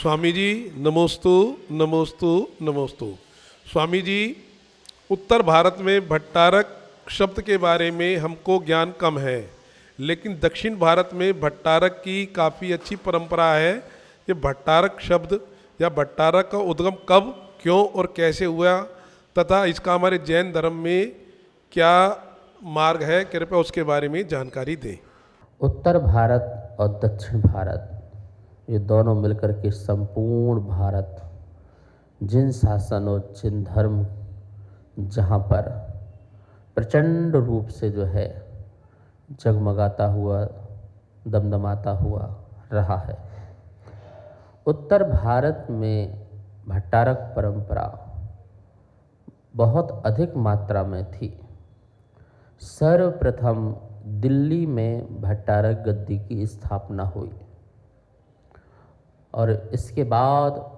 स्वामी जी नमोस्तु नमोस्तु नमोस्तु। स्वामी जी, उत्तर भारत में भट्टारक शब्द के बारे में हमको ज्ञान कम है, लेकिन दक्षिण भारत में भट्टारक की काफ़ी अच्छी परंपरा है। ये भट्टारक शब्द या भट्टारक का उद्गम कब, क्यों और कैसे हुआ, तथा इसका हमारे जैन धर्म में क्या मार्ग है, कृपया उसके बारे में जानकारी दें। उत्तर भारत और दक्षिण भारत ये दोनों मिलकर के संपूर्ण भारत, जिन शासन और जिन धर्म जहाँ पर प्रचंड रूप से जो है जगमगाता हुआ, दमदमाता हुआ रहा है। उत्तर भारत में भट्टारक परंपरा बहुत अधिक मात्रा में थी। सर्वप्रथम दिल्ली में भट्टारक गद्दी की स्थापना हुई और इसके बाद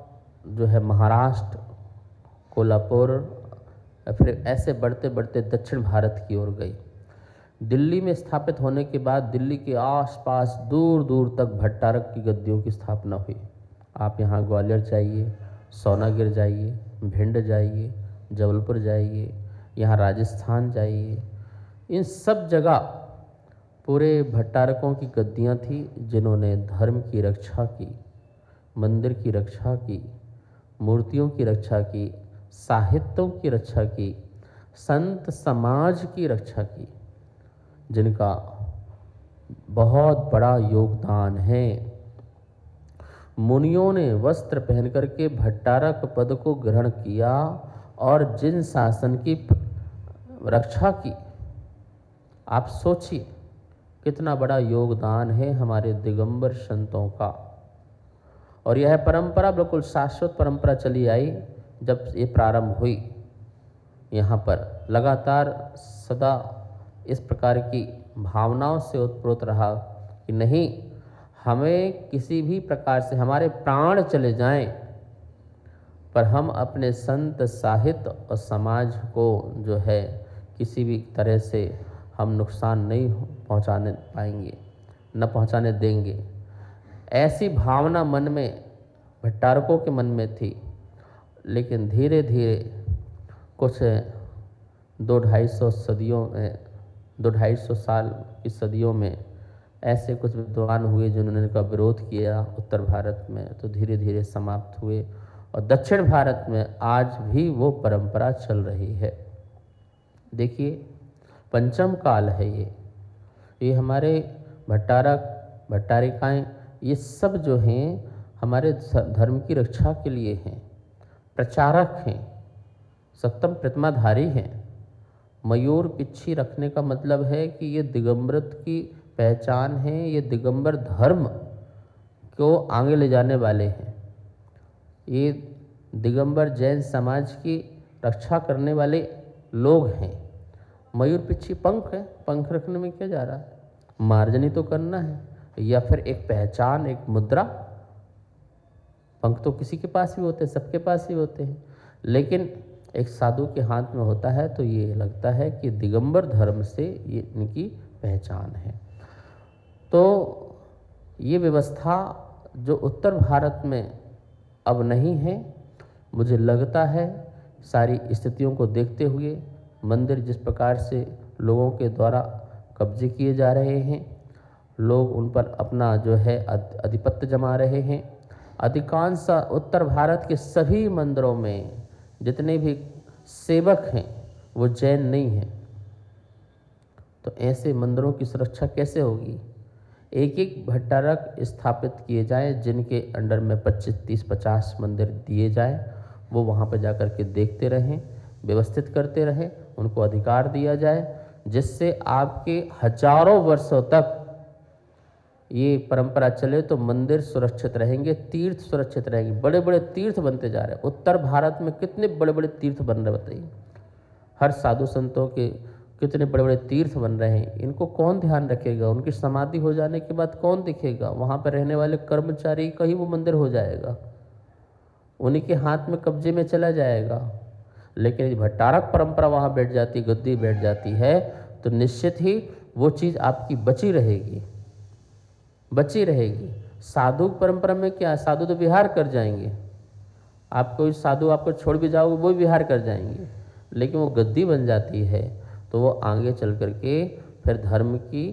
जो है महाराष्ट्र, कोल्हापुर, फिर ऐसे बढ़ते बढ़ते दक्षिण भारत की ओर गई। दिल्ली में स्थापित होने के बाद दिल्ली के आसपास दूर दूर तक भट्टारक की गद्दियों की स्थापना हुई। आप यहाँ ग्वालियर जाइए, सोनागिर जाइए, भिंड जाइए, जबलपुर जाइए, यहाँ राजस्थान जाइए, इन सब जगह पूरे भट्टारकों की गद्दियाँ थी, जिन्होंने धर्म की रक्षा की, मंदिर की रक्षा की, मूर्तियों की रक्षा की, साहित्यों की रक्षा की, संत समाज की रक्षा की, जिनका बहुत बड़ा योगदान है। मुनियों ने वस्त्र पहन करके भट्टारक पद को ग्रहण किया और जिन शासन की रक्षा की, आप सोचिए कितना बड़ा योगदान है हमारे दिगंबर संतों का। और यह परंपरा बिल्कुल शाश्वत परंपरा चली आई। जब ये प्रारंभ हुई, यहाँ पर लगातार सदा इस प्रकार की भावनाओं से उत्प्रोत रहा कि नहीं, हमें किसी भी प्रकार से हमारे प्राण चले जाएं, पर हम अपने संत, साहित्य और समाज को जो है किसी भी तरह से हम नुकसान नहीं पहुंचाने पाएंगे, न पहुंचाने देंगे। ऐसी भावना मन में, भट्टारकों के मन में थी। लेकिन धीरे धीरे कुछ 200-250 साल की सदियों में ऐसे कुछ विद्वान हुए जिन्होंने इनका विरोध किया उत्तर भारत में, तो धीरे धीरे समाप्त हुए। और दक्षिण भारत में आज भी वो परंपरा चल रही है। देखिए, पंचम काल है ये हमारे भट्टारक, भट्टारिकाएँ, ये सब जो हैं हमारे धर्म की रक्षा के लिए हैं, प्रचारक हैं, सप्तम प्रतिमाधारी हैं। मयूर पिच्छी रखने का मतलब है कि ये दिगंबरत की पहचान है, ये दिगंबर धर्म को आगे ले जाने वाले हैं, ये दिगंबर जैन समाज की रक्षा करने वाले लोग हैं। मयूर पिच्छी पंख है, पंख रखने में क्या जा रहा है, मार्जनी तो करना है, या फिर एक पहचान, एक मुद्रा। पंख तो किसी के पास भी होते हैं, सबके पास ही होते हैं, लेकिन एक साधु के हाथ में होता है तो ये लगता है कि दिगंबर धर्म से ये इनकी पहचान है। तो ये व्यवस्था जो उत्तर भारत में अब नहीं है, मुझे लगता है सारी स्थितियों को देखते हुए, मंदिर जिस प्रकार से लोगों के द्वारा कब्जे किए जा रहे हैं, लोग उन पर अपना जो है आधिपत्य जमा रहे हैं। अधिकांश उत्तर भारत के सभी मंदिरों में जितने भी सेवक हैं वो जैन नहीं हैं। तो ऐसे मंदिरों की सुरक्षा कैसे होगी? एक एक भट्टारक स्थापित किए जाएं, जिनके अंडर में 25, 30, 50 मंदिर दिए जाएं, वो वहाँ पर जाकर के देखते रहें, व्यवस्थित करते रहें, उनको अधिकार दिया जाए, जिससे आपके हजारों वर्षों तक ये परंपरा चले तो मंदिर सुरक्षित रहेंगे, तीर्थ सुरक्षित रहेंगे। बड़े बड़े तीर्थ बनते जा रहे हैं उत्तर भारत में, कितने बड़े बड़े तीर्थ बन रहे बताइए। हर साधु संतों के कितने बड़े बड़े तीर्थ बन रहे हैं, इनको कौन ध्यान रखेगा? उनकी समाधि हो जाने के बाद कौन दिखेगा? वहाँ पर रहने वाले कर्मचारी का ही वो मंदिर हो जाएगा, उन्हीं के हाथ में कब्जे में चला जाएगा। लेकिन यदि भट्टारक परंपरा वहाँ बैठ जाती, गद्दी बैठ जाती है, तो निश्चित ही वो चीज़ आपकी बची रहेगी, बची रहेगी। साधु परंपरा में क्या है, साधु तो विहार कर जाएंगे, आप कोई साधु आपको छोड़ भी जाओगे वो भी विहार कर जाएंगे, लेकिन वो गद्दी बन जाती है तो वो आगे चल करके फिर धर्म की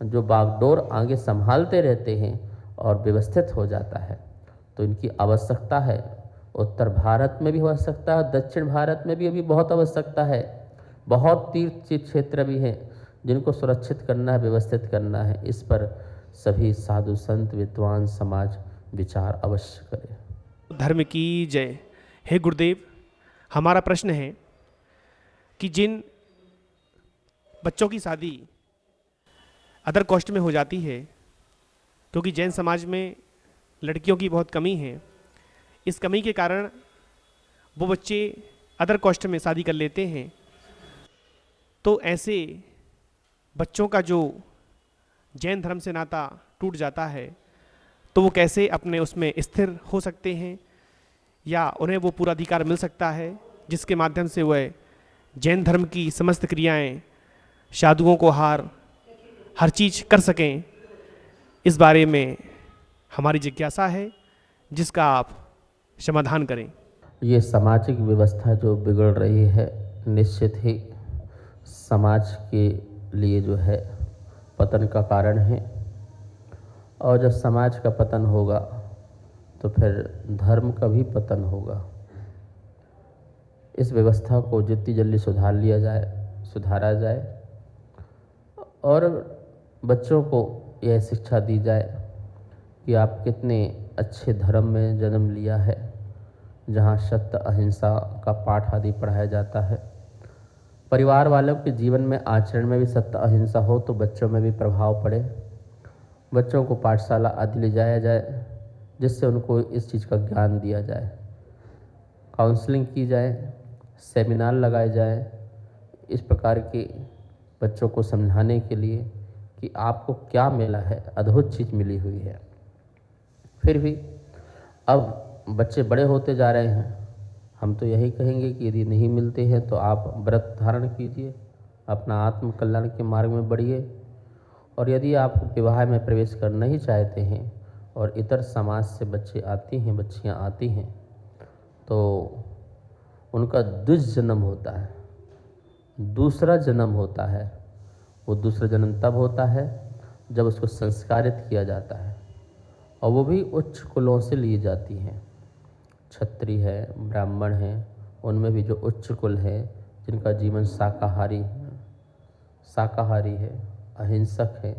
जो बागडोर आगे संभालते रहते हैं और व्यवस्थित हो जाता है। तो इनकी आवश्यकता है, उत्तर भारत में भी हो सकता है, दक्षिण भारत में भी अभी बहुत आवश्यकता है। बहुत तीर्थ क्षेत्र भी हैं जिनको सुरक्षित करना है, व्यवस्थित करना है। इस पर सभी साधु संत विद्वान समाज विचार अवश्य करें। धर्म की जय। हे गुरुदेव, हमारा प्रश्न है कि जिन बच्चों की शादी अदर कास्ट में हो जाती है, क्योंकि जैन समाज में लड़कियों की बहुत कमी है, इस कमी के कारण वो बच्चे अदर कास्ट में शादी कर लेते हैं, तो ऐसे बच्चों का जो जैन धर्म से नाता टूट जाता है तो वो कैसे अपने उसमें स्थिर हो सकते हैं, या उन्हें वो पूरा अधिकार मिल सकता है जिसके माध्यम से वह जैन धर्म की समस्त क्रियाएं, साधुओं को हर चीज़ कर सकें। इस बारे में हमारी जिज्ञासा है, जिसका आप समाधान करें। ये सामाजिक व्यवस्था जो बिगड़ रही है निश्चित ही समाज के लिए जो है पतन का कारण है, और जब समाज का पतन होगा तो फिर धर्म का भी पतन होगा। इस व्यवस्था को जितनी जल्दी सुधारा जाए और बच्चों को यह शिक्षा दी जाए कि आप कितने अच्छे धर्म में जन्म लिया है, जहाँ सत्य अहिंसा का पाठ आदि पढ़ाया जाता है। परिवार वालों के जीवन में आचरण में भी सत्य अहिंसा हो तो बच्चों में भी प्रभाव पड़े। बच्चों को पाठशाला आदि ले जाया जाए जिससे उनको इस चीज़ का ज्ञान दिया जाए, काउंसलिंग की जाए, सेमिनार लगाए जाए, इस प्रकार के बच्चों को समझाने के लिए कि आपको क्या मिला है, अद्भुत चीज़ मिली हुई है। फिर भी अब बच्चे बड़े होते जा रहे हैं, हम तो यही कहेंगे कि यदि नहीं मिलते हैं तो आप व्रत धारण कीजिए, अपना आत्म कल्याण के मार्ग में बढ़िए। और यदि आप विवाह में प्रवेश करना ही चाहते हैं और इतर समाज से बच्चे आती हैं, बच्चियां आती हैं, तो उनका दुष्जन्म होता है, दूसरा जन्म होता है। वो दूसरा जन्म तब होता है जब उसको संस्कारित किया जाता है, और वो भी उच्च कुलों से ली जाती हैं। क्षत्रिय है, ब्राह्मण है, उनमें भी जो उच्च कुल है, जिनका जीवन शाकाहारी है, अहिंसक है,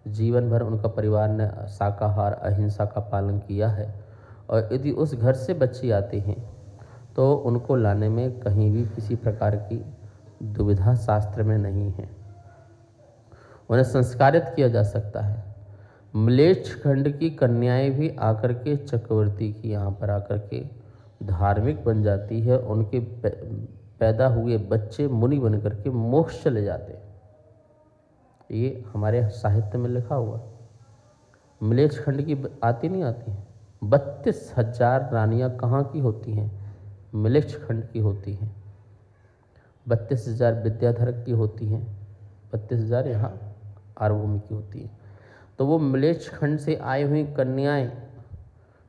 जीवन भर उनका परिवार ने शाकाहार अहिंसा का पालन किया है, और यदि उस घर से बच्ची आती हैं तो उनको लाने में कहीं भी किसी प्रकार की दुविधा शास्त्र में नहीं है, उन्हें संस्कारित किया जा सकता है। म्लेच्छ खंड की कन्याएं भी आकर के चक्रवर्ती की यहाँ पर आकर के धार्मिक बन जाती है, उनके पैदा हुए बच्चे मुनि बन करके मोक्ष चले जाते हैं। ये हमारे साहित्य में लिखा हुआ। म्लेच्छ खंड की आती नहीं आती हैं, 32,000 रानियाँ कहाँ की होती हैं? म्लेच्छ खंड की होती हैं। 32,000 विद्याधर की होती हैं, 32,000 यहाँ आरवभूमि की होती है। तो वो म्लेच्छ खंड से आई हुई कन्याएं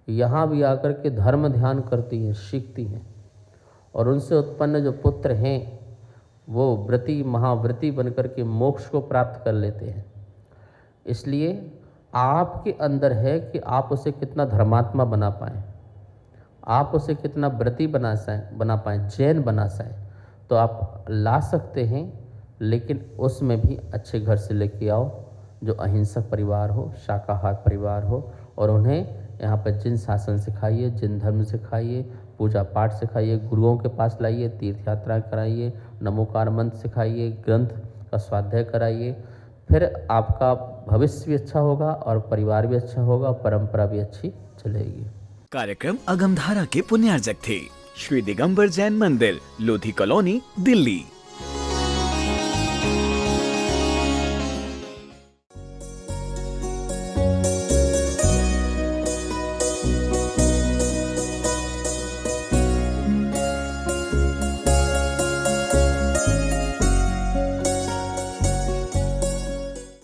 यहाँ भी आकर के धर्म ध्यान करती हैं, सीखती हैं, और उनसे उत्पन्न जो पुत्र हैं वो व्रती महाव्रती बनकर के मोक्ष को प्राप्त कर लेते हैं। इसलिए आपके अंदर है कि आप उसे कितना धर्मात्मा बना पाएँ, आप उसे कितना व्रती बना पाएँ, जैन बना पाएँ, तो आप ला सकते हैं। लेकिन उसमें भी अच्छे घर से लेके आओ, जो अहिंसक परिवार हो, शाकाहार परिवार हो, और उन्हें यहाँ पर जिन शासन सिखाइए, जिन धर्म सिखाइए, पूजा पाठ सिखाइए, गुरुओं के पास लाइए, तीर्थ यात्रा कराइए, नमोकार मंत्र सिखाइए, ग्रंथ का स्वाध्याय कराइए। फिर आपका भविष्य भी अच्छा होगा और परिवार भी अच्छा होगा, परंपरा भी अच्छी चलेगी। कार्यक्रम अगमधारा के पुण्यार्जक थे श्री दिगंबर जैन मंदिर, लोधी कॉलोनी, दिल्ली।